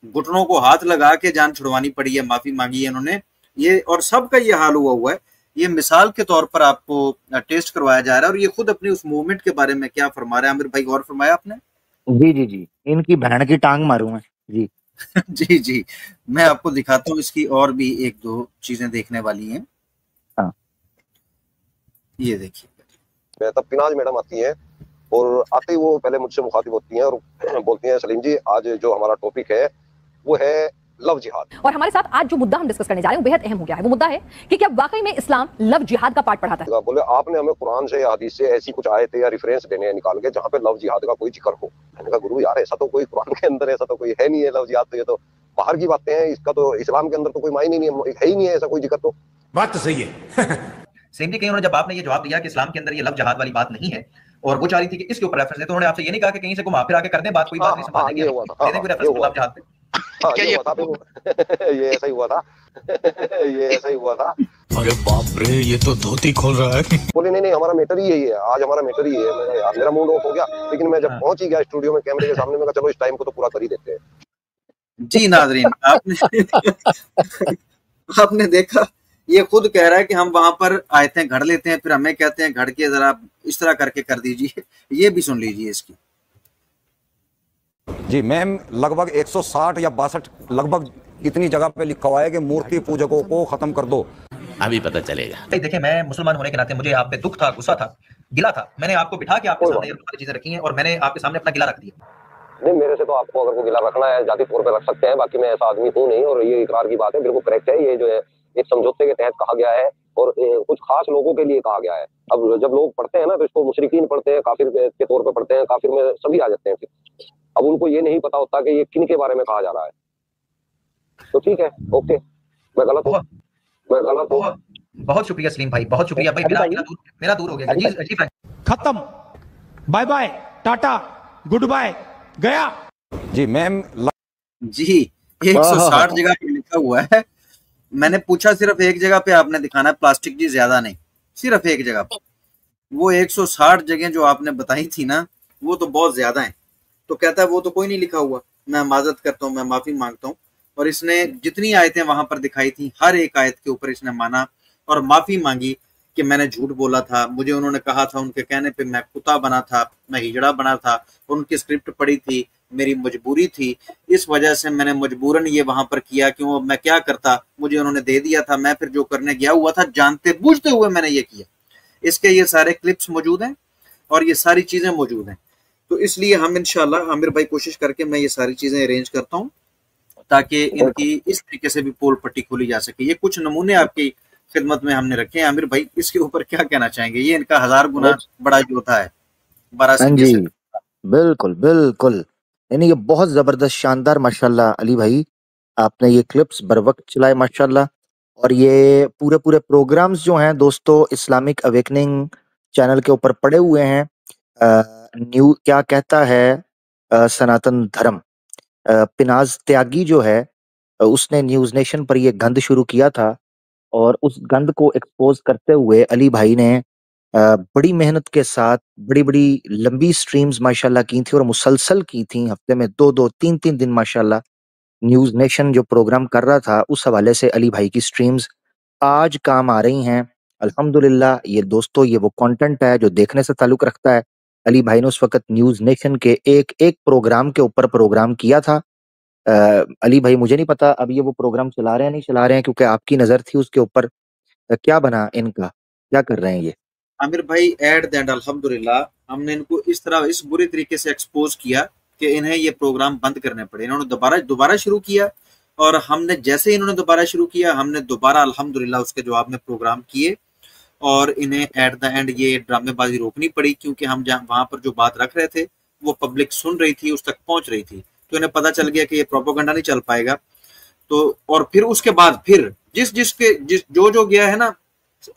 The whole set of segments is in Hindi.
घुटनों को हाथ लगा के जान छुड़वानी पड़ी है, माफी मांगी है इन्होंने। ये और सबका ये हाल हुआ है। ये मिसाल के तौर पर आपको टेस्ट करवाया जा रहा है। और ये खुद अपनी उस मूवमेंट के बारे में क्या फरमा रहे हैं, आमिर भाई गौर फरमाया आपने? जी जी जी, इनकी बहन की टांग मारूं मैं जी। जी जी, मैं आपको दिखाता हूँ, इसकी और भी एक दो चीजें देखने वाली हैं। हाँ, ये देखिए, तब पिनाज मैडम आती हैं और आते ही वो पहले मुझसे मुखातिब होती हैं और बोलती हैं, सलीम जी आज जो हमारा टॉपिक है वो है लव जिहाद। और हमारे साथ आज जो मुद्दा हम डिस्कस करने जा रहे हैं बेहद अहम हो गया है। वो मुद्दा है कि क्या वाकई में इस्लाम लव जिहाद का पाठ पढ़ाता है? बोले आपने हमें कुरान से या हदीस से ऐसी कुछ आयतें या रेफरेंस देने हैं निकाल के जहाँ पे लव जिहाद का कोई जिक्र हो। मैंने कहा गुरु यार ऐसा तो कोई कुरान के अंदर ऐसा तो कोई है नहीं है लव जिहाद, तो ये तो बाहर की बातें हैं, इसका तो इस्लाम के अंदर तो कोई मायने नहीं है ही नहीं है ऐसा कोई जिक्र। तो बात तो सही है। सेम जी, कहीं उन्होंने जब आपने ये जवाब दिया कि इस्लाम के अंदर ये लव जिहाद वाली बात नहीं है और वो चाह रही थी कि इसके ऊपर रेफरेंस दे, तो उन्होंने आपसे ये नहीं कहा कि कहीं से घुमा फिरा के कर दें बात, कोई बात नहीं समझ ये हुआ था, दे दें कोई रेफरेंस लव जिहाद पे। क्या ये ऐसा ही हुआ था ये ऐसा ही हुआ था। अरे बाप रे, ये तो धोती खोल रहा है। बोले नहीं हमारा मैटर ही यही है, आज हमारा मैटर ही है। मैंने यार मेरा मूड ऑफ हो गया, लेकिन मैं जब पहुंच ही गया स्टूडियो में कैमरे के सामने, मैं कहा चलो इस टाइम को तो पूरा कर ही देते हैं। जी नाजरीन, आपने देखा, ये खुद कह रहा है कि हम वहां पर आयतें घड़ लेते हैं, फिर हमें कहते हैं घड़ के जरा इस तरह करके कर दीजिए। ये भी सुन लीजिए इसकी। जी मैम, लगभग 160 या 62 लगभग इतनी जगह पे लिखा हुआ है कि मूर्ति पूजकों को खत्म कर दो। अभी पता चलेगा। देखिए, मैं मुसलमान होने के नाते मुझे आप पे दुख था, गुस्सा था, गिला था। मैंने आपको बिठा के आपके सामने ये सारी चीजें रखी हैं और मैंने आपके सामने अपना गिला रख दिया। नहीं मेरे से तो आपको अगर कोई गिला रखना है जाती तौर पे रख सकते हैं, बाकी मैं ऐसा आदमी हूँ नहीं। और ये इकरार की बात है, बिल्कुल करेक्ट है। ये जो है एक समझौते के तहत कहा गया है और कुछ खास लोगों के लिए कहा गया है। अब जब लोग पढ़ते हैं ना तो इसको मुशरिकीन पढ़ते हैं, काफिर के तौर पे पढ़ते हैं, काफिर में सभी आ जाते हैं फिर। अब उनको ये नहीं पता होता कि ये किन के बारे में कहा जा रहा है। तो ठीक है, ओके, मैं गलत हूँ। बहुत शुक्रिया सलीम भाई, बहुत शुक्रिया भाई। मेरा दूर हो गया जी। खत्म, बाय बाय, टाटा, गुड बाय, गया। जी मैम जी 160 जगह पे लिखा हुआ है। मैंने पूछा सिर्फ एक जगह पे आपने दिखाना है प्लास्टिक जी, ज्यादा नहीं, सिर्फ एक जगह पे। वो 160 जगह जो आपने बताई थी ना, वो तो बहुत ज्यादा है। तो कहता है वो तो कोई नहीं लिखा हुआ। मैं माजरत करता हूँ, मैं माफी मांगता हूँ। और इसने जितनी आयतें वहां पर दिखाई थी, हर एक आयत के ऊपर इसने माना और माफी मांगी कि मैंने झूठ बोला था, मुझे उन्होंने कहा था, उनके कहने पे मैं कुत्ता बना था, मैं हिजड़ा बना था, उनकी स्क्रिप्ट पढ़ी थी, मेरी मजबूरी थी, इस वजह से मैंने मजबूरन ये वहां पर किया। क्यों, मैं क्या करता, मुझे उन्होंने दे दिया था, मैं फिर जो करने गया हुआ था जानते बूझते हुए मैंने ये किया। इसके ये सारे क्लिप्स मौजूद हैं और ये सारी चीजें मौजूद हैं। तो इसलिए हम इंशाल्लाह आमिर भाई कोशिश करके मैं ये सारी चीजें अरेंज करता हूँ ताकि इनकी इस तरीके से भी पोल पट्टी खोली जा सके। ये कुछ नमूने आपकी खिदमत में हमने रखे हैं। आमिर भाई इसके ऊपर क्या कहना चाहेंगे? ये इनका 1000 गुना बड़ा जोता है 12 जी बिल्कुल बिल्कुल, यानी ये बहुत जबरदस्त शानदार माशाल्लाह अली भाई, आपने ये क्लिप्स बर वक्त चलाए माशाल्लाह। और ये पूरे पूरे प्रोग्राम्स जो हैं दोस्तों इस्लामिक अवेकनिंग चैनल के ऊपर पड़े हुए हैं। न्यू क्या कहता है सनातन धर्म, पिनाज त्यागी जो है उसने न्यूज नेशन पर ये गंद शुरू किया था और उस गंद को एक्सपोज करते हुए अली भाई ने बड़ी मेहनत के साथ बड़ी-बड़ी लंबी स्ट्रीम्स माशाल्लाह की थी और मुसलसल की थी, हफ्ते में 2-2 3-3 दिन माशाल्लाह। न्यूज़ नेशन जो प्रोग्राम कर रहा था उस हवाले से अली भाई की स्ट्रीम्स आज काम आ रही हैं अल्हम्दुलिल्लाह। ये दोस्तों ये वो कंटेंट है जो देखने से ताल्लुक रखता है। अली भाई ने उस वक़्त न्यूज़ नेशन के एक प्रोग्राम के ऊपर प्रोग्राम किया था। अली भाई मुझे नहीं पता अब ये वो प्रोग्राम चला रहे हैं नहीं चला रहे हैं, क्योंकि आपकी नज़र थी उसके ऊपर। क्या बना इनका? क्या कर रहे हैं ये? आमिर भाई एट द एंड अल्हम्दुलिल्लाह हमने इनको इस तरह इस बुरी तरीके से एक्सपोज किया कि इन्हें ये प्रोग्राम बंद करने पड़े। इन्होंने दोबारा शुरू किया और हमने जैसे ही इन्होंने दोबारा शुरू किया हमने दोबारा अल्हम्दुलिल्लाह उसके जवाब में प्रोग्राम किए और इन्हें एट द एंड ये ड्रामेबाजी रोकनी पड़ी, क्योंकि हम जहाँ वहां पर जो बात रख रहे थे वो पब्लिक सुन रही थी, उस तक पहुंच रही थी। तो इन्हें पता चल गया कि ये प्रोपेगेंडा नहीं चल पाएगा। तो और फिर उसके बाद फिर जिस जो गया है ना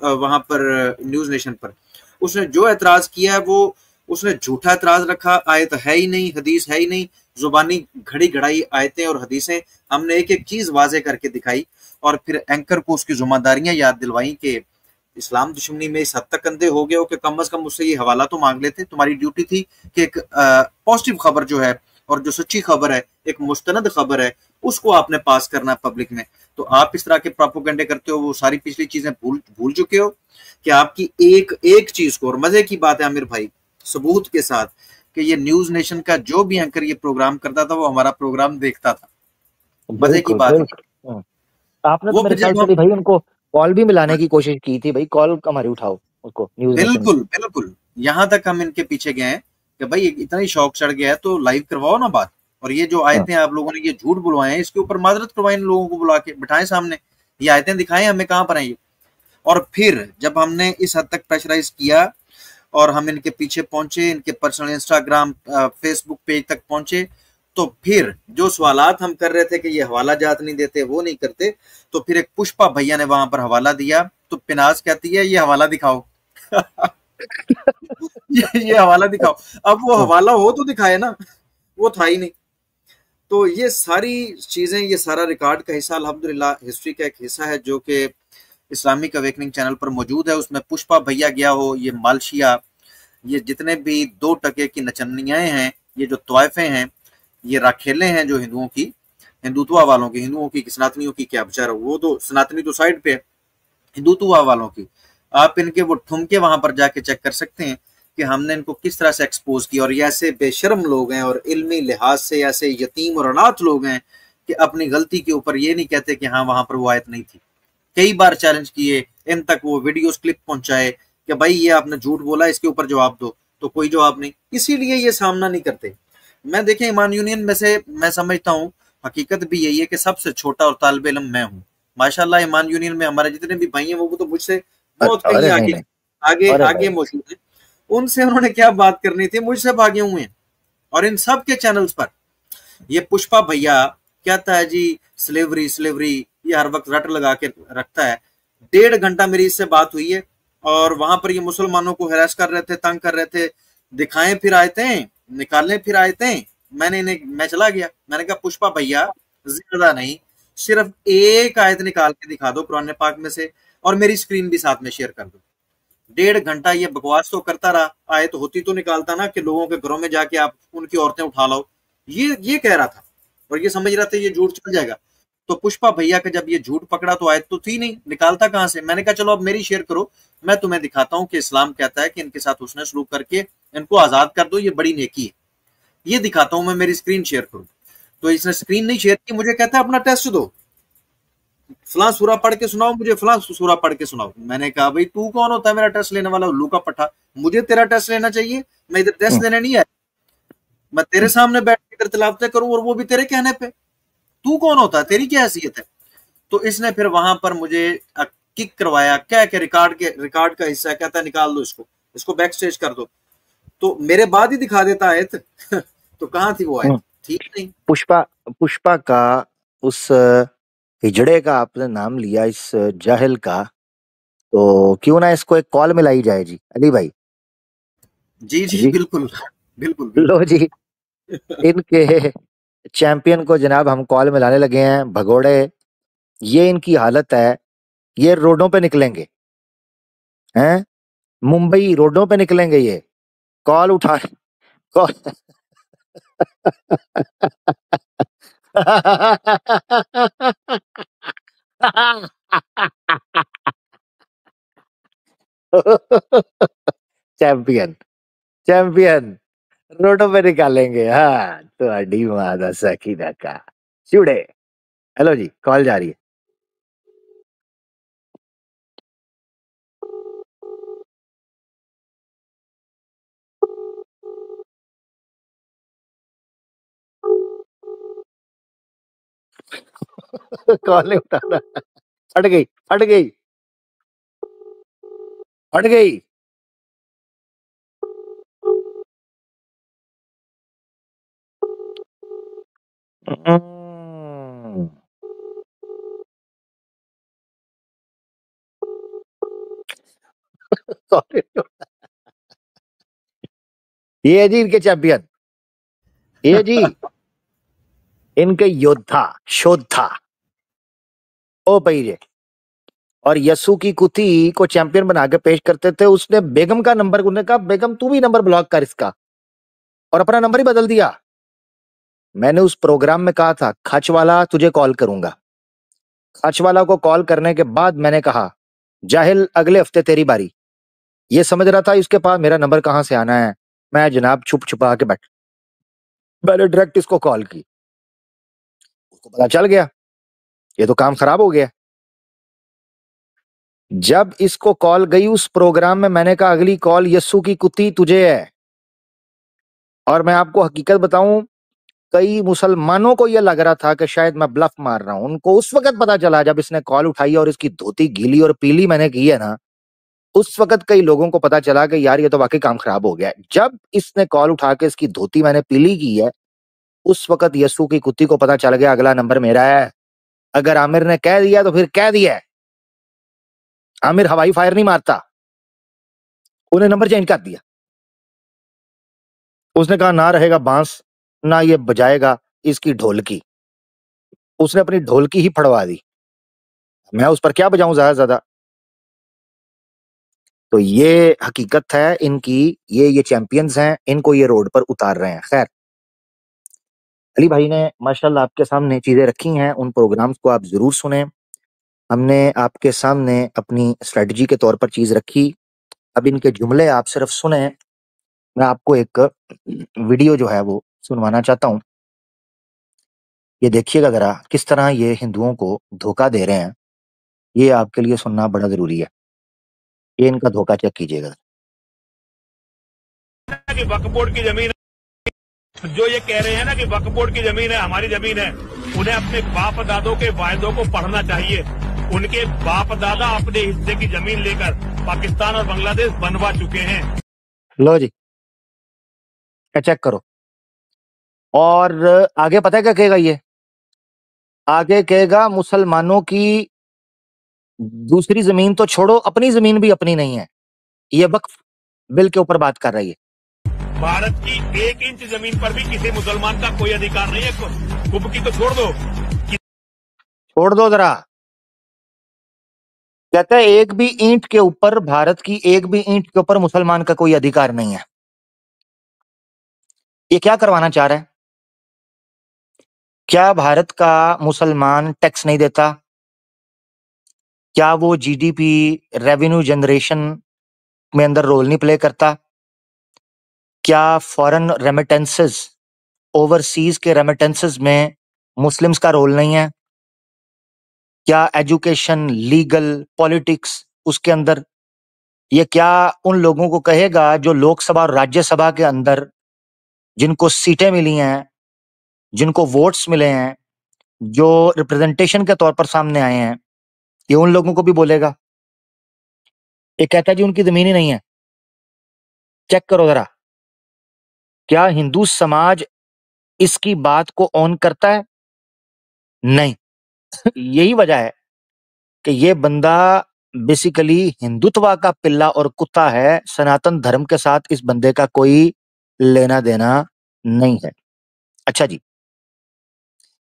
वहां पर न्यूज नेशन पर, उसने जो एतराज किया है वो उसने झूठा एतराज रखा। आयत है ही नहीं, हदीस है ही नहीं, जुबानी घड़ी घड़ाई आयतें और हदीसें हमने एक एक चीज वाजे करके दिखाई और फिर एंकर को उसकी जिम्मेदारियां याद दिलवाई कि इस्लाम दुश्मनी में इस हद तक अंधे हो गए हो कि कम अज कम उससे ये हवाला तो मांग लेते। तुम्हारी ड्यूटी थी कि एक पॉजिटिव खबर जो है और जो सच्ची खबर है, एक मुस्तनद खबर है, उसको आपने पास करना है पब्लिक में। तो आप इस तरह के प्रोपोगंडे करते हो, वो सारी पिछली चीजें भूल चुके हो कि आपकी एक चीज को, और मजे की बात है आमिर भाई, सबूत के साथ, कि ये न्यूज नेशन का जो भी एंकर ये प्रोग्राम करता था वो हमारा प्रोग्राम देखता था। मजे की बात है। आपने तो मेरे ख्याल से भाई उनको कॉल भी मिलाने की कोशिश की थी, भाई कॉल हमारी उठाओ उसको न्यूज नेशन। बिल्कुल यहाँ तक हम इनके पीछे गए हैं कि भाई इतना ही शौक चढ़ गया है तो लाइव करवाओ ना बात। और ये जो आयतें आप लोगों ने ये झूठ बुलवाए हैं, इसके ऊपर माजरत करवाएं, लोगों को बुला के बिठाएं सामने, ये आयतें दिखाएं हमें कहाँ पर हैं ये। और फिर जब हमने इस हद तक प्रेशराइज किया और हम इनके पीछे पहुंचे, इनके पर्सनल इंस्टाग्राम फेसबुक पेज तक पहुंचे, तो फिर जो सवालात हम कर रहे थे कि ये हवाला जात नहीं देते, वो नहीं करते, तो फिर एक पुष्पा भैया ने वहां पर हवाला दिया, तो पिनाज कहती है ये हवाला दिखाओ। ये हवाला दिखाओ। अब वो हवाला हो तो दिखाए ना, वो था ही नहीं। तो ये सारी चीजें, ये सारा रिकॉर्ड का हिस्सा, अल्हम्दुलिल्लाह हिस्ट्री का एक हिस्सा है जो कि इस्लामिक अवेकनिंग चैनल पर मौजूद है। उसमें पुष्पा भैया गया हो, ये मालशिया, ये जितने भी 2 टके की नचनियां हैं, ये जो तवाइफे हैं, ये राखेले हैं जो हिंदुओं की, हिंदुत्व वालों की, हिंदुओं की, सनातनियों की क्या बेचारा, वो तो सनातनी तो साइड पे, हिंदुत्व वालों की आप इनके वो ठुमके वहां पर जाके चेक कर सकते हैं कि हमने इनको किस तरह से एक्सपोज किया। और ये ऐसे बेशर्म लोग हैं और इल्मी लिहाज से ऐसे यतीम और अनाथ लोग हैं कि अपनी गलती के ऊपर ये नहीं कहते कि हाँ वहां पर वो आयत नहीं थी। कई बार चैलेंज किए, इन तक वो वीडियोस क्लिप पहुंचाए कि भाई ये आपने झूठ बोला, इसके ऊपर जवाब दो, तो कोई जवाब नहीं, इसीलिए ये सामना नहीं करते। मैं देखें ईमान यूनियन में से मैं समझता हूँ हकीकत भी यही है कि सबसे छोटा और तालिब इल्म मैं हूँ। माशाल्लाह ईमान यूनियन में हमारे जितने भी भाई हैं वो तो मुझसे बहुत कहीं आगे मौजूद है। उनसे उन्होंने क्या बात करनी थी, मुझसे भागे हुए हैं। और इन सब के चैनल्स पर ये पुष्पा भैया कहता है जी स्लेवरी स्लेवरी, ये हर वक्त रट लगा के रखता है। 1.5 घंटा मेरी इससे बात हुई है और वहां पर ये मुसलमानों को हैरास कर रहे थे, तंग कर रहे थे, दिखाएं फिर आयते, निकालें फिर आयते। मैं चला गया, मैंने कहा पुष्पा भैया ज्यादा नहीं, सिर्फ एक आयत निकाल के दिखा दो कुरान पाक में से और मेरी स्क्रीन भी साथ में शेयर कर दो। 1.5 घंटा ये बकवास तो करता रहा, आयत होती तो निकालता ना कि लोगों के घरों में जाके आप उनकी औरतें उठा लो, ये कह रहा था और ये समझ रहा था ये झूठ चल जाएगा। तो पुष्पा भैया का जब ये झूठ पकड़ा तो आयत तो थी नहीं, निकालता कहां से। मैंने कहा चलो अब मेरी शेयर करो, मैं तुम्हें दिखाता हूं कि इस्लाम कहता है कि इनके साथ हुस्न सलूक करके इनको आजाद कर दो, ये बड़ी नेकी है, ये दिखाता हूं मैं, मेरी स्क्रीन शेयर करूं। तो इसने स्क्रीन नहीं शेयर की, मुझे कहता है अपना टेस्ट दो, फलां सूरा पढ़ के सुनाओ, मुझे फलां सूरा पढ़ के सुनाओ। मैंने कहा भाई तू कौन होता है मेरा टेस्ट लेने वाला, उल्लू का पट्टा, मुझे तेरा टेस्ट लेना चाहिए, मैं इधर टेस्ट लेने नहीं आया, मैं तेरे सामने बैठ के इधर तिलावतें करूं और वो भी तेरे कहने पे, तू कौन होता है, तेरी क्या हैसियत है। तो इसने फिर वहां पर मुझे किक करवाया, क्या के रिकॉर्ड का हिस्सा, कहता निकाल दो इसको बैक स्टेज कर दो। तो मेरे बाद ही दिखा देता आयत तो कहां थी वो आयत, ठीक नहीं। पुष्पा का उस हिजड़े का आपने नाम लिया, इस जाहिल का, तो क्यों ना इसको एक कॉल मिलाई जाए जी अली भाई। जी बिल्कुल। लो जी इनके चैंपियन को जनाब हम कॉल मिलाने लगे हैं। भगोड़े, ये इनकी हालत है, ये रोडों पे निकलेंगे हैं, मुंबई रोडों पे निकलेंगे, ये कॉल उठा कॉल चैंपियन रोडों पे निकालेंगे। हाँ तो अडी मादा सकीना का चूड़े। हेलो जी, कॉल जा रही है। कॉल नहीं उठा रहा, फट गई। ये है जी इनके चैंपियन, ये जी इनके शोधा ओ पीजे। और यसु की कुथी को चैंपियन बना के पेश करते थे। उसने बेगम का नंबर, उन्होंने कहा बेगम तू भी नंबर ब्लॉक कर इसका, और अपना नंबर ही बदल दिया। मैंने उस प्रोग्राम में कहा था खचवाला तुझे कॉल करूंगा। खचवाला को कॉल करने के बाद मैंने कहा जाहिल अगले हफ्ते तेरी बारी। ये समझ रहा था इसके पास मेरा नंबर कहां से आना है। मैं जनाब छुप छुपा के बैठ, मैंने डायरेक्ट इसको कॉल की। उसको पता चल गया ये तो काम खराब हो गया। जब इसको कॉल गई उस प्रोग्राम में, मैंने कहा अगली कॉल यस्सु की कुत्ती तुझे है। और मैं आपको हकीकत बताऊं, कई मुसलमानों को यह लग रहा था कि शायद मैं ब्लफ मार रहा हूं। उनको उस वक्त पता चला जब इसने कॉल उठाई और इसकी धोती गीली और पीली मैंने की है ना, उस वक्त कई लोगों को पता चला कि यार ये तो वाकई काम खराब हो गया है। जब इसने कॉल उठा के इसकी धोती मैंने पीली की है, उस वक्त यस्सु की कुत्ती को पता चल गया अगला नंबर मेरा है। अगर आमिर ने कह दिया तो फिर कह दिया। आमिर हवाई फायर नहीं मारता, उन्हें नंबर चेंज कर दिया। उसने कहा ना रहेगा बांस ना ये बजाएगा इसकी ढोलकी। उसने अपनी ढोलकी ही फड़वा दी। मैं उस पर क्या बजाऊं ज्यादा। तो ये हकीकत है इनकी, ये चैंपियंस हैं, इनको ये रोड पर उतार रहे हैं। खैर, अली भाई ने माशाल्लाह आपके सामने चीजें रखी हैं, उन प्रोग्राम्स को आप जरूर सुने। हमने आपके सामने अपनी स्ट्रेटजी के तौर पर चीज रखी। अब इनके जुमले आप सिर्फ सुने। मैं आपको एक वीडियो जो है वो सुनवाना चाहता हूं। ये देखिएगा जरा किस तरह ये हिंदुओं को धोखा दे रहे हैं। ये आपके लिए सुनना बड़ा जरूरी है। ये इनका धोखा चेक कीजिएगा। कि वक्फ बोर्ड की जमीन, जो ये कह रहे हैं ना कि वक्फ बोर्ड की जमीन है हमारी जमीन है, उन्हें अपने बाप दादों के वायदों को पढ़ना चाहिए। उनके बाप दादा अपने हिस्से की जमीन लेकर पाकिस्तान और बांग्लादेश बनवा चुके हैं। लो जी, चेक करो। और आगे पता है क्या कहेगा ये? आगे कहेगा मुसलमानों की दूसरी जमीन तो छोड़ो, अपनी जमीन भी अपनी नहीं है। ये वक्फ बिल के ऊपर बात कर रही है। भारत की 1 इंच जमीन पर भी किसी मुसलमान का कोई अधिकार नहीं है। कुब की तो छोड़ दो जरा। कहता है एक भी ईंट के ऊपर, भारत की एक भी ईंट के ऊपर मुसलमान का कोई अधिकार नहीं है। ये क्या करवाना चाह रहा है? क्या भारत का मुसलमान टैक्स नहीं देता? क्या वो जीडीपी रेवेन्यू जनरेशन में अंदर रोल नहीं प्ले करता? क्या फॉरेन रेमिटेंसेस, ओवरसीज के रेमिटेंसेस में मुस्लिम्स का रोल नहीं है? क्या एजुकेशन, लीगल, पॉलिटिक्स उसके अंदर? ये क्या उन लोगों को कहेगा जो लोकसभा और राज्यसभा के अंदर जिनको सीटें मिली हैं, जिनको वोट्स मिले हैं, जो रिप्रेजेंटेशन के तौर पर सामने आए हैं, ये उन लोगों को भी बोलेगा? ये कहता है जी उनकी जमीन ही नहीं है। चेक करो जरा, क्या हिंदू समाज इसकी बात को ऑन करता है? नहीं। यही वजह है कि ये बंदा बेसिकली हिंदुत्व का पिल्ला और कुत्ता है। सनातन धर्म के साथ इस बंदे का कोई लेना देना नहीं है। अच्छा जी,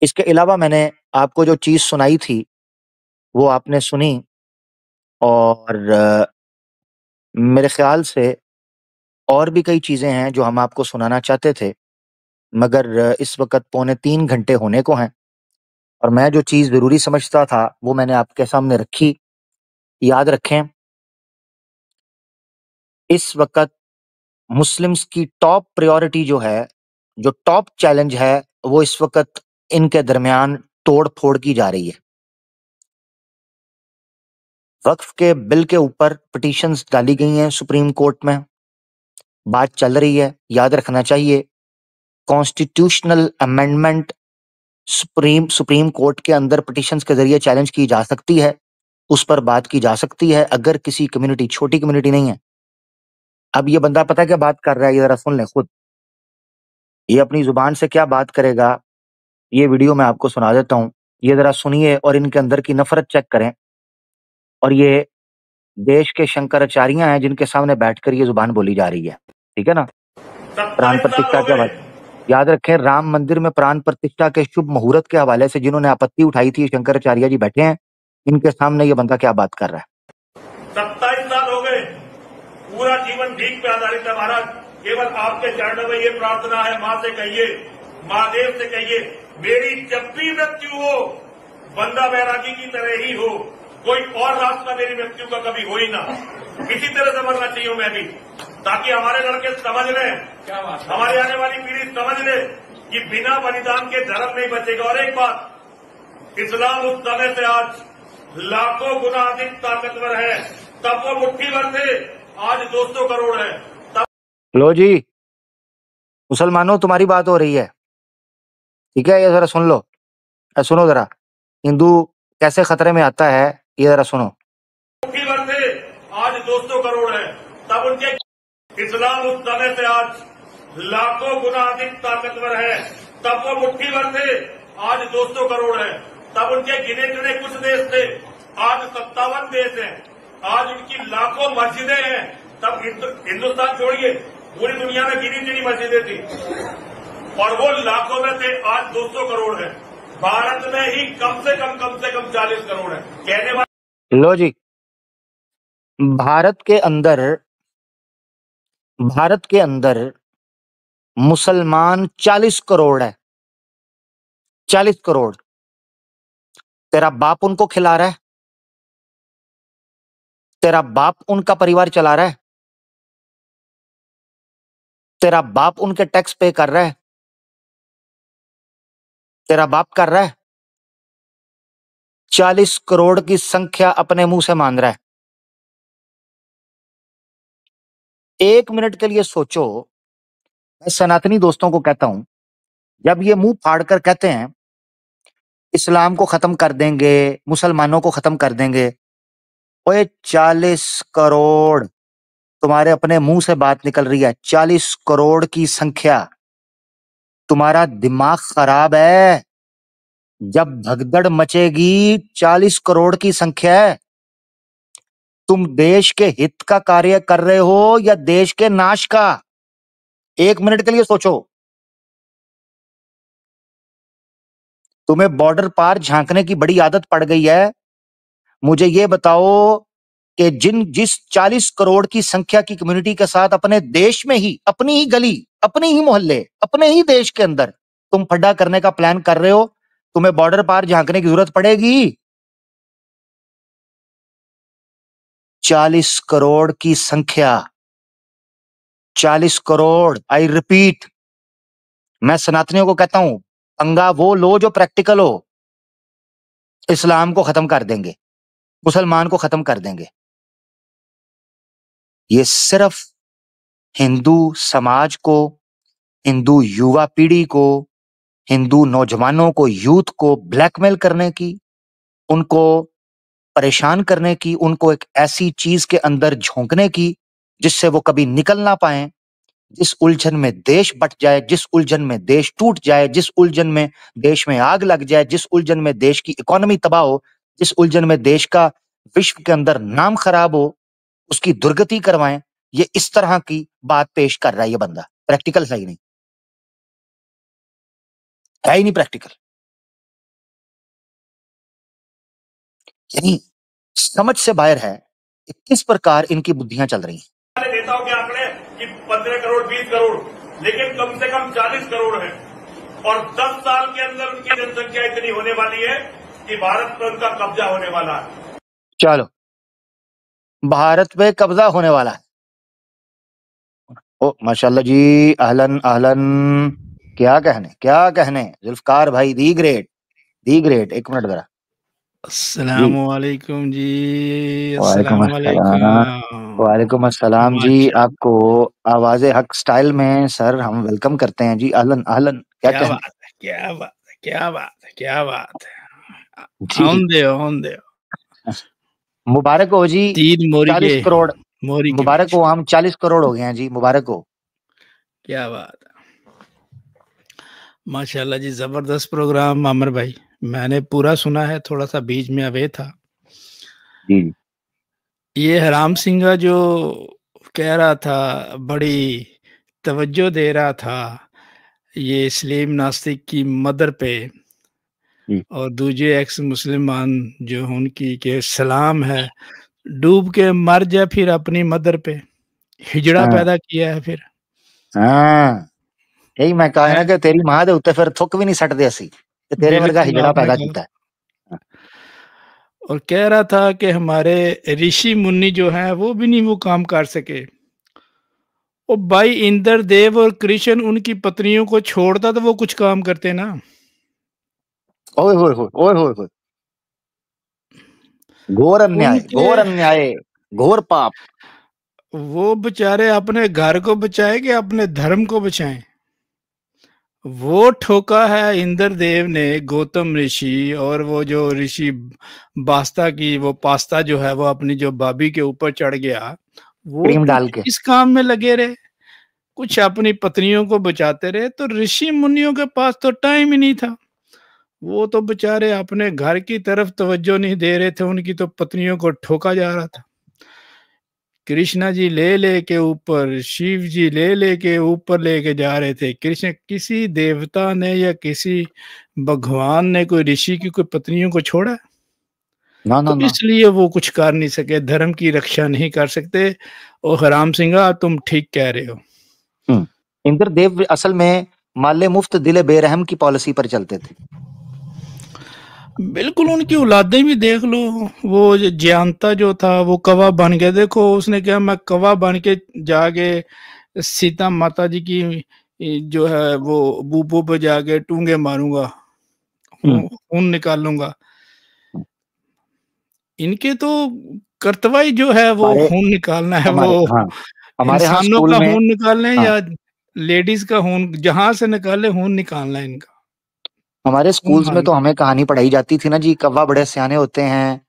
इसके अलावा मैंने आपको जो चीज सुनाई थी वो आपने सुनी, और मेरे ख्याल से और भी कई चीजें हैं जो हम आपको सुनाना चाहते थे, मगर इस वक्त 2.25 घंटे होने को हैं और मैं जो चीज जरूरी समझता था वो मैंने आपके सामने रखी। याद रखें, इस वक्त मुस्लिम्स की टॉप प्रायोरिटी जो है, जो टॉप चैलेंज है, वो इस वक्त इनके दरमियान तोड़ फोड़ की जा रही है। वक्फ के बिल के ऊपर पिटीशंस डाली गई हैं सुप्रीम कोर्ट में, बात चल रही है। याद रखना चाहिए कॉन्स्टिट्यूशनल अमेंडमेंट सुप्रीम कोर्ट के अंदर पिटीशंस के जरिए चैलेंज की जा सकती है, उस पर बात की जा सकती है अगर किसी कम्युनिटी, छोटी कम्युनिटी नहीं है। अब ये बंदा पता है क्या बात कर रहा है, ये जरा सुन ले खुद। ये अपनी जुबान से क्या बात करेगा, ये वीडियो मैं आपको सुना देता हूं। ये जरा सुनिए और इनके अंदर की नफरत चेक करें। और ये देश के शंकराचार्य हैं जिनके सामने बैठकर ये जुबान बोली जा रही है, ठीक है ना। प्राण प्रतिष्ठा के हवाले, याद रखें, राम मंदिर में प्राण प्रतिष्ठा के शुभ मुहूर्त के हवाले से जिन्होंने आपत्ति उठाई थी, शंकराचार्य जी बैठे हैं, इनके सामने ये बंदा क्या बात कर रहा है। 27 साल हो गए, पूरा जीवन भीख पे आधारित है महाराज। केवल आपके चरणों में ये प्रार्थना है, मां से कहिए महादेव से कहिए मेरी जब भी मृत्यु हो बंदा बैरागी की तरह ही हो, कोई और रास्ता मेरी मृत्यु का कभी हो ही ना, इसी तरह से मरना चाहिए मैं भी, ताकि हमारे लड़के समझ लें, हमारी आने वाली पीढ़ी समझ ले कि बिना बलिदान के धर्म नहीं बचेगा। और एक बात, इस्लाम उस समय से आज लाखों गुना अधिक ताकतवर है, तब वो मुट्ठी भर थे, आज 200 करोड़ है। लो जी मुसलमानों, तुम्हारी बात हो रही है, ठीक है? ये जरा सुन लो, सुनो जरा, हिंदू कैसे खतरे में आता है, ये जरा सुनो। मुट्ठी भर थे, आज 200 करोड़ है, तब उनके इस्लाम उस समय से आज लाखों गुना अधिक ताकतवर है, तब वो मुट्ठी भर थे, आज 200 करोड़ है, तब उनके गिने चुने कुछ देश थे, आज 57 देश हैं, आज उनकी लाखों मस्जिदें हैं, तब हिंदुस्तान छोड़िए पूरी दुनिया में गिनी चुनी मस्जिदें थी और वो लाखों में थे, आज 200 करोड़ है। भारत में ही कम से कम 40 करोड़ है। कहने वाले लो जी, भारत के अंदर मुसलमान 40 करोड़ है, 40 करोड़। तेरा बाप उनको खिला रहा है, तेरा बाप उनका परिवार चला रहा है, तेरा बाप उनके टैक्स पे कर रहा है, तेरा बाप कर रहा है। 40 करोड़ की संख्या अपने मुंह से मान रहा है। 1 मिनट के लिए सोचो, मैं सनातनी दोस्तों को कहता हूं, जब ये मुंह फाड़कर कहते हैं इस्लाम को खत्म कर देंगे, मुसलमानों को खत्म कर देंगे, ओए 40 करोड़ तुम्हारे अपने मुंह से बात निकल रही है, 40 करोड़ की संख्या। तुम्हारा दिमाग खराब है। जब भगदड़ मचेगी, 40 करोड़ की संख्या है। तुम देश के हित का कार्य कर रहे हो या देश के नाश का? 1 मिनट के लिए सोचो। तुम्हें बॉर्डर पार झांकने की बड़ी आदत पड़ गई है। मुझे ये बताओ कि जिस 40 करोड़ की संख्या की कम्युनिटी के साथ अपने देश में ही, अपनी ही गली, अपने ही मोहल्ले, अपने ही देश के अंदर तुम फड्डा करने का प्लान कर रहे हो, तुम्हें बॉर्डर पार झांकने की जरूरत पड़ेगी? 40 करोड़ की संख्या, 40 करोड़। आई रिपीट, मैं सनातनियों को कहता हूं, पंगा वो लो जो प्रैक्टिकल हो। इस्लाम को खत्म कर देंगे, मुसलमान को खत्म कर देंगे। ये सिर्फ हिंदू समाज को, हिंदू युवा पीढ़ी को, हिंदू नौजवानों को, यूथ को ब्लैकमेल करने की, उनको परेशान करने की, उनको एक ऐसी चीज के अंदर झोंकने की जिससे वो कभी निकल ना पाए, जिस उलझन में देश बट जाए, जिस उलझन में देश टूट जाए, जिस उलझन में देश में आग लग जाए, जिस उलझन में देश की इकोनॉमी तबाह हो, जिस उलझन में देश का विश्व के अंदर नाम खराब हो, उसकी दुर्गति करवाएं। ये इस तरह की बात पेश कर रहा है ये बंदा। प्रैक्टिकल है ही नहीं, है ही नहीं प्रैक्टिकल। यानी समझ से बाहर है कि किस प्रकार इनकी बुद्धियां चल रही हैं। नेताओं के आंकड़े कि 15 करोड़ 20 करोड़, लेकिन कम से कम 40 करोड़ है और 10 साल के अंदर उनकी जनसंख्या इतनी होने वाली है कि भारत पर उनका कब्जा होने वाला है। चलो, भारत पे कब्जा होने वाला है। ओ माशाल्लाह जी, अहलन अहलन, क्या कहने जुल्फकार भाई, दी ग्रेट। 1 मिनट जरा। अस्सलामुअलैकुम जी। वालेकुम अस्सलाम जी। आपको आवाज़े हक स्टाइल में सर हम वेलकम करते हैं जी। अहलन अहलन। क्या बात है। होन दे। मुबारक हो जी। 40 करोड़ मुबारक हो। हम 40 करोड़ हो गए हैं जी, मुबारक हो। क्या बात है, माशाल्लाह जी, जबरदस्त प्रोग्राम आमिर भाई। मैंने पूरा सुना है, थोड़ा सा बीच में अवे था जी। ये हराम सिंह जो कह रहा था, बड़ी तवज्जो दे रहा था ये इस्लाम नास्तिक की मदर पे, और दूजे एक्स मुसलमान जो उनकी के सलाम है, डूब के मर जाए फिर अपनी मदर पे, हिजड़ा पैदा किया है फिर। यही मैं कहा ना कि तेरी मां दे उत्ते फिर थुक भी नहीं सटदे असी ते तेरे वर्गा बिल्कुल हिजड़ा आपने पैदा कहा। कीता है। और कह रहा था कि हमारे ऋषि मुनि जो हैं वो भी नहीं वो काम कर सके। ओ भाई इंद्रदेव और कृष्ण उनकी पत्नियों को छोड़ता तो वो कुछ काम करते ना। ओए होए होए ओए होए होए, घोर अन्याय, घोर उनके अन्याय, घोर पाप। वो बेचारे अपने घर को बचाए कि अपने धर्म को बचाएं। वो ठोका है इंद्रदेव ने गौतम ऋषि, और वो जो ऋषि बास्ता की वो पास्ता जो है वो अपनी जो भाभी के ऊपर चढ़ गया, वो क्रीम डाल कुछ के। इस काम में लगे रहे, कुछ अपनी पत्नियों को बचाते रहे। तो ऋषि मुनियों के पास तो टाइम ही नहीं था, वो तो बेचारे अपने घर की तरफ तवज्जो नहीं दे रहे थे, उनकी तो पत्नियों को ठोका जा रहा था। कृष्णा जी ले लेके ऊपर, शिव जी ले लेके ऊपर लेके जा रहे थे। कृष्ण किसी देवता ने या किसी भगवान ने कोई ऋषि की कोई पत्नियों को छोड़ा? ना ना तो ना। इसलिए वो कुछ कर नहीं सके, धर्म की रक्षा नहीं कर सकते। और हराम सिंह तुम ठीक कह रहे हो। इंद्रदेव असल में माले मुफ्त दिले बेरहम की पॉलिसी पर चलते थे। बिल्कुल, उनकी औलादें भी देख लो। वो जयंता जो था वो कौवा बन गया। देखो उसने क्या, मैं कौवा बन के जाके सीता माता जी की जो है वो बूबो पे जाके टूंगे मारूंगा, खून निकालूंगा। इनके तो कर्तव्य जो है वो हमारे खून निकालना है। हमारे वो हाँ हमारे यहाँ इंसानों स्कूल का में खून निकालना है हाँ या लेडीज का खून, जहां से निकाले खून निकालना है इनका। हमारे खून स्कूल्स में तो मांगना। हमें कहानी पढ़ाई जाती थी ना जी, कौवा बड़े सियाने होते हैं।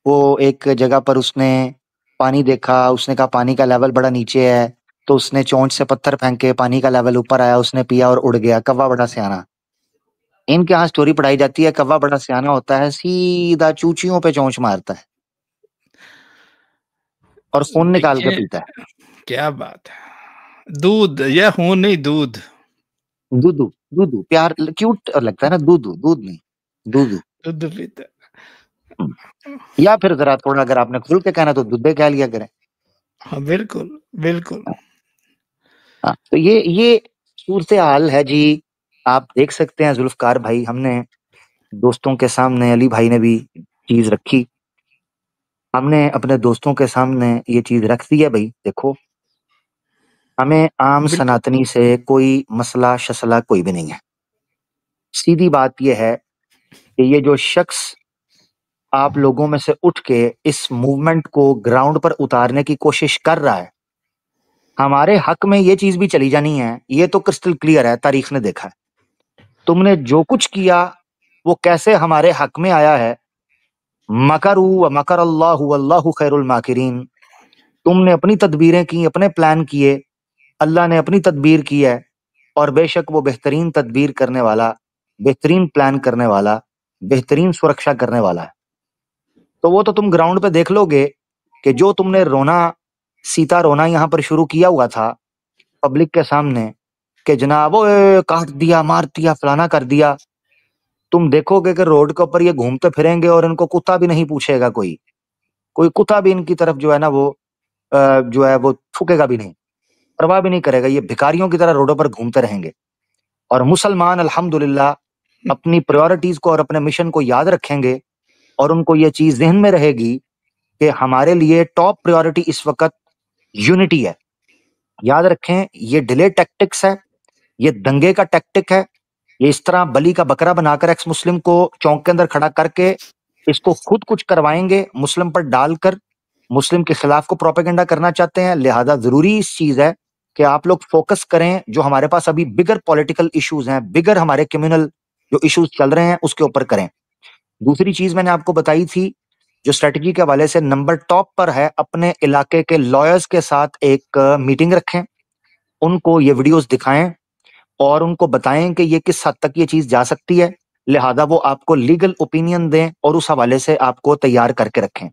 वो एक जगह पर उसने पानी देखा, उसने कहा पानी का लेवल बड़ा नीचे है, तो उसने चोंच से पत्थर फेंके, पानी का लेवल ऊपर आया, उसने पिया और उड़ गया। कौवा बड़ा सियाना। इनके यहाँ स्टोरी पढ़ाई जाती है, कौवा बड़ा सियाना होता है, सीधा चूचियों पे चोंच मारता है और खून निकाल के देखिए पीता है। क्या बात है, दूध या खून नहीं, दूध। दूधू दूधू प्यार क्यूट लगता है ना, दूधू दूध नहीं, दूधू। दूध पीता। या फिर जरा थोड़ा अगर आपने खुल के कहना तो दुद्धे कह लिया करें। हाँ बिल्कुल बिल्कुल। हाँ, तो ये सूरत हाल है जी। आप देख सकते हैं जुल्फकार भाई, हमने दोस्तों के सामने, अली भाई ने भी चीज रखी, हमने अपने दोस्तों के सामने ये चीज रख दी है। भाई देखो, हमें आम बिल्कुल सनातनी से कोई मसला शसला कोई भी नहीं है। सीधी बात यह है कि ये जो शख्स आप लोगों में से उठ के इस मूवमेंट को ग्राउंड पर उतारने की कोशिश कर रहा है, हमारे हक में ये चीज भी चली जानी है। ये तो क्रिस्टल क्लियर है, तारीख ने देखा है। तुमने जो कुछ किया वो कैसे हमारे हक में आया है। मकरू व मकर अल्लाहु वल्लाहु खैरुल माकिरीन। तुमने अपनी तदबीरें की, अपने प्लान किए, अल्लाह ने अपनी तदबीर की है, और बेशक वो बेहतरीन तदबीर करने वाला, बेहतरीन प्लान करने वाला, बेहतरीन सुरक्षा करने वाला है। तो वो तो तुम ग्राउंड पे देख लोगे कि जो तुमने रोना, सीता रोना यहाँ पर शुरू किया हुआ था पब्लिक के सामने कि जनाब ओए काट दिया, मार दिया, फलाना कर दिया, तुम देखोगे कि रोड के ऊपर ये घूमते फिरेंगे और इनको कुत्ता भी नहीं पूछेगा। कोई कुत्ता भी इनकी तरफ जो है ना वो जो है वो थूकेगा भी नहीं, परवाह भी नहीं करेगा। ये भिखारियों की तरह रोडों पर घूमते रहेंगे। और मुसलमान अल्हम्दुलिल्लाह अपनी प्रायोरिटीज को और अपने मिशन को याद रखेंगे, और उनको ये चीज ज़हन में रहेगी कि हमारे लिए टॉप प्रायोरिटी इस वक्त यूनिटी है। याद रखें, ये डिले टैक्टिक्स है, ये दंगे का टैक्टिक है। ये इस तरह बली का बकरा बनाकर एक्स मुस्लिम को चौक के अंदर खड़ा करके इसको खुद कुछ करवाएंगे, मुस्लिम पर डालकर मुस्लिम के खिलाफ को प्रोपेगेंडा करना चाहते हैं। लिहाजा जरूरी इस चीज है कि आप लोग फोकस करें, जो हमारे पास अभी बिगर पॉलिटिकल इश्यूज हैं, बिगर हमारे कम्युनल जो इश्यूज चल रहे हैं उसके ऊपर करें। दूसरी चीज मैंने आपको बताई थी जो स्ट्रेटजी के हवाले से नंबर टॉप पर है, अपने इलाके के लॉयर्स के साथ एक मीटिंग रखें, उनको ये वीडियोस दिखाएं और उनको बताएं कि ये किस हद तक ये चीज जा सकती है। लिहाजा वो आपको लीगल ओपिनियन दें और उस हवाले से आपको तैयार करके रखें।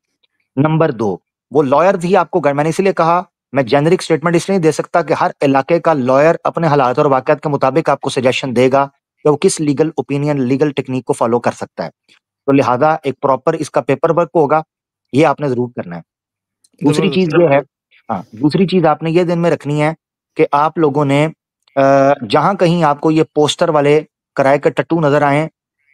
नंबर 2, वो लॉयर भी आपको, मैंने इसलिए कहा, मैं जेनरिक स्टेटमेंट इसलिए दे सकता कि हर इलाके का लॉयर अपने हालात और वाकयात के मुताबिक आपको सजेशन देगा कि वो किस लीगल ओपिनियन, लीगल टेक्निक को फॉलो कर सकता है। तो लिहाजा एक प्रॉपर इसका पेपर वर्क होगा, ये आपने जरूर करना है। दूसरी चीज ये है, हाँ, दूसरी चीज आपने ये दिन में रखनी है कि आप लोगों ने जहां कहीं आपको ये पोस्टर वाले किराए के टट्टू नजर आए,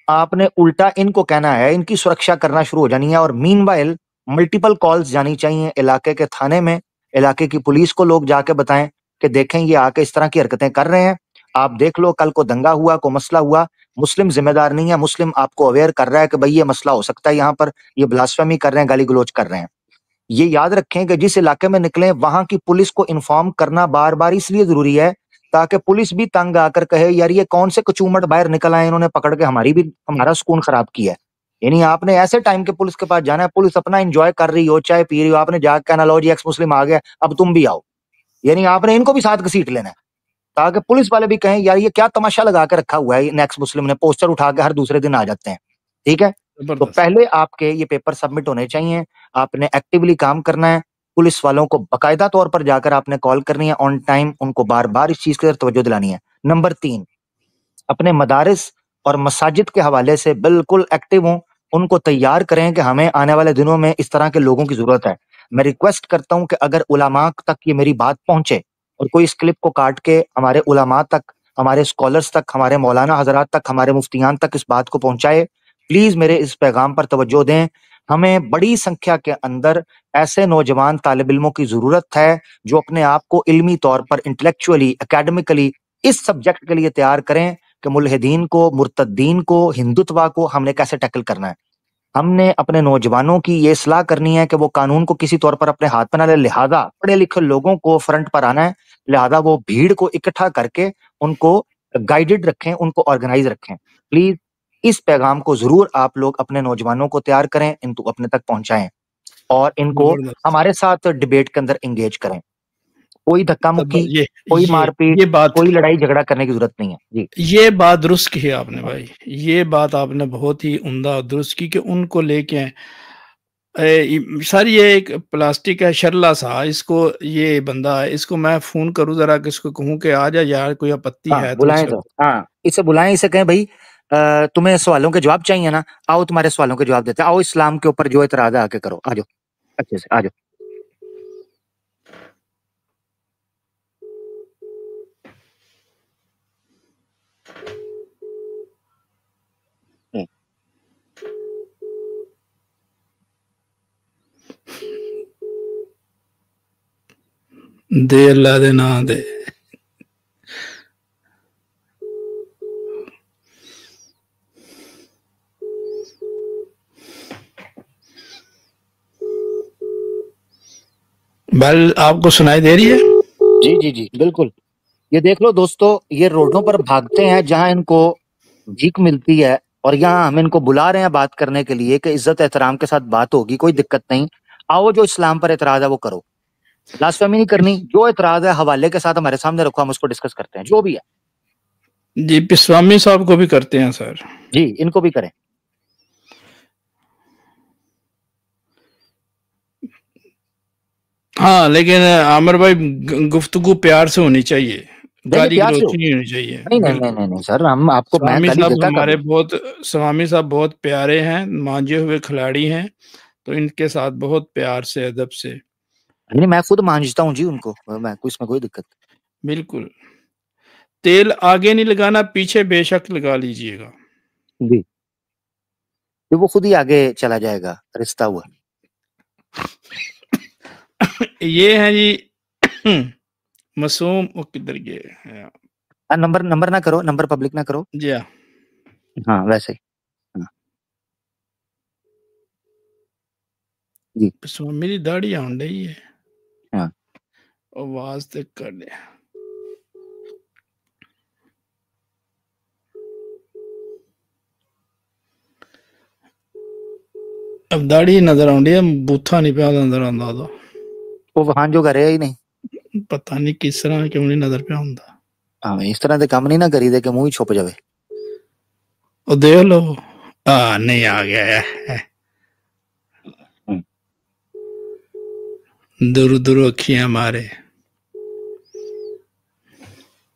आपने उल्टा इनको कहना है, इनकी सुरक्षा करना शुरू हो जानी है। और मीनवाइल मल्टीपल कॉल्स जानी चाहिए इलाके के थाने में, इलाके की पुलिस को लोग जाके बताएं कि देखें ये आके इस तरह की हरकतें कर रहे हैं, आप देख लो कल को दंगा हुआ, को मसला हुआ, मुस्लिम जिम्मेदार नहीं है, मुस्लिम आपको अवेयर कर रहा है कि भाई ये मसला हो सकता है, यहाँ पर ये ब्लास्फेमी कर रहे हैं, गाली गलौज कर रहे हैं। ये याद रखें कि जिस इलाके में निकले वहां की पुलिस को इन्फॉर्म करना बार बार इसलिए जरूरी है ताकि पुलिस भी तंग आकर कहे यार ये कौन से कचूमट बाहर निकल आए, इन्होंने पकड़ के हमारा सुकून खराब किया है। यानी आपने ऐसे टाइम के पुलिस के पास जाना है, पुलिस अपना एंजॉय कर रही हो, चाय पी रही हो, आपने जाकर कहना लो जी एक्स मुस्लिम आ गया, अब तुम भी आओ। यानी आपने इनको भी साथ घसीट लेना है ताकि पुलिस वाले भी कहें यार ये क्या तमाशा लगा के रखा हुआ है नेक्स्ट मुस्लिम ने, पोस्टर उठा के हर दूसरे दिन आ जाते हैं। ठीक है, तो पहले आपके ये पेपर सबमिट होने चाहिए, आपने एक्टिवली काम करना है, पुलिस वालों को बकायदा तौर पर जाकर आपने कॉल करनी है ऑन टाइम, उनको बार बार इस चीज की तरफ तवज्जो दिलानी है। नंबर 3, अपने मदारिस और मसाजिद के हवाले से बिल्कुल एक्टिव हों, उनको तैयार करें कि हमें आने वाले दिनों में इस तरह के लोगों की जरूरत है। मैं रिक्वेस्ट करता हूं कि अगर उलमा तक ये मेरी बात पहुंचे और कोई इस क्लिप को काट के हमारे उलमा तक, हमारे स्कॉलर्स तक, हमारे मौलाना हजरात तक, हमारे मुफ्तियान तक इस बात को पहुंचाए, प्लीज मेरे इस पैगाम पर तवज्जो दें। हमें बड़ी संख्या के अंदर ऐसे नौजवान तालिब इल्मों की जरूरत है जो अपने आप को इल्मी तौर पर, इंटेलेक्चुअली, एकेडमिकली इस सब्जेक्ट के लिए तैयार करें कि मुल्हिदीन को, मुर्तद्दीन को, हिंदुत्व को हमने कैसे टैकल करना है। हमने अपने नौजवानों की ये सलाह करनी है कि वो कानून को किसी तौर पर अपने हाथ में ना ले, लिहाजा पढ़े लिखे लोगों को फ्रंट पर आना है, लिहाजा वो भीड़ को इकट्ठा करके उनको गाइडेड रखें, उनको ऑर्गेनाइज रखें। प्लीज इस पैगाम को जरूर आप लोग अपने नौजवानों को तैयार करें, इनको अपने तक पहुंचाएं और इनको हमारे साथ डिबेट के अंदर एंगेज करें। कोई धक्का मुक्की, कोई मारपीट, कोई लड़ाई झगड़ा करने की जरूरत नहीं है जी। ये बात दुरुस्त की है आपने भाई, ये बात आपने बहुत ही उम्दा दुरुस्त की कि उनको लेके सर ये एक प्लास्टिक है शरला सा, इसको ये बंदा है, इसको मैं फोन करूं जरा, किसको कहूं कि आ जा यार, कोई आपत्ति है बुलाएं तो, हाँ इसे बुलाएं, इसे कहें भाई तुम्हें सवालों के जवाब चाहिए ना, आओ तुम्हारे सवालों के जवाब देते हैं, आओ इस्लाम के ऊपर जो इतराज आके करो, आ जाओ अच्छे से, आ जाओ। दे अल्लाह दे ना दे। बेल आपको सुनाई दे रही है? जी जी जी बिल्कुल। ये देख लो दोस्तों, ये रोडों पर भागते हैं जहां इनको भीख मिलती है और यहाँ हम इनको बुला रहे हैं बात करने के लिए कि इज्जत एहतराम के साथ बात होगी, कोई दिक्कत नहीं, आओ जो इस्लाम पर एतराज है वो करो, ब्लास्फेमी नहीं करनी, जो एतराज है हवाले के साथ हमारे सामने रखो, हम उसको डिस्कस करते हैं जो भी है। जी पिस्वामी साहब को भी करते हैं सर जी, इनको भी करें। हाँ लेकिन आमिर भाई गुफ्तगू प्यार से होनी चाहिए, गाली गलौज नहीं होनी चाहिए। नहीं नहीं नहीं नहीं सर, हम आपको स्वामी साहब हमारे स्वामी साहब बहुत प्यारे हैं, मांझे हुए खिलाड़ी हैं, तो इनके साथ बहुत प्यार से, अदब से। नहीं मैं खुद मांझता हूँ जी उनको, मैं इसमें कोई दिक्कत। बिल्कुल, तेल आगे नहीं लगाना, पीछे बेशक लगा लीजिएगा जी, तो वो खुद ही आगे चला जाएगा, रिश्ता हुआ। ये है जी मासूम, वो किधर गए? नंबर ना करो, नंबर पब्लिक ना करो जी हाँ वैसे ही। जी मेरी दाढ़ी आउंड रही है, हाँ आवाज तक कर ले। अब दाढ़ी नजर आउंडी है, बूथा नहीं पे नजर आंदा, वो वहां जो करे ही नहीं, पता नहीं किस तरह क्यों नहीं नजर पे आंदा। हाँ इस तरह के काम नहीं ना करी दे के मुंह ही छुप जावे। ओ देख लो, नहीं आ गया है, दूर दूर अखियां मारे।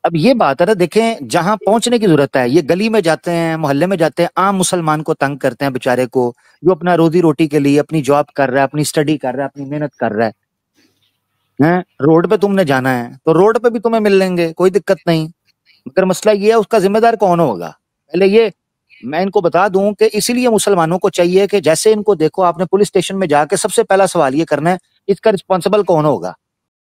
अब ये बात है ना, देखें जहां पहुंचने की जरूरत है, ये गली में जाते हैं, मोहल्ले में जाते हैं, आम मुसलमान को तंग करते हैं बेचारे को, जो अपना रोजी रोटी के लिए अपनी जॉब कर रहा है, अपनी स्टडी कर रहा है, अपनी मेहनत कर रहा है। रोड पे तुमने जाना है तो रोड पे भी तुम्हें मिल लेंगे, कोई दिक्कत नहीं, मगर मसला ये है उसका जिम्मेदार कौन होगा। पहले ये मैं इनको बता दूं कि इसीलिए मुसलमानों को चाहिए कि जैसे इनको देखो आपने पुलिस स्टेशन में जाके सबसे पहला सवाल ये करना है इसका रिस्पॉन्सिबल कौन होगा।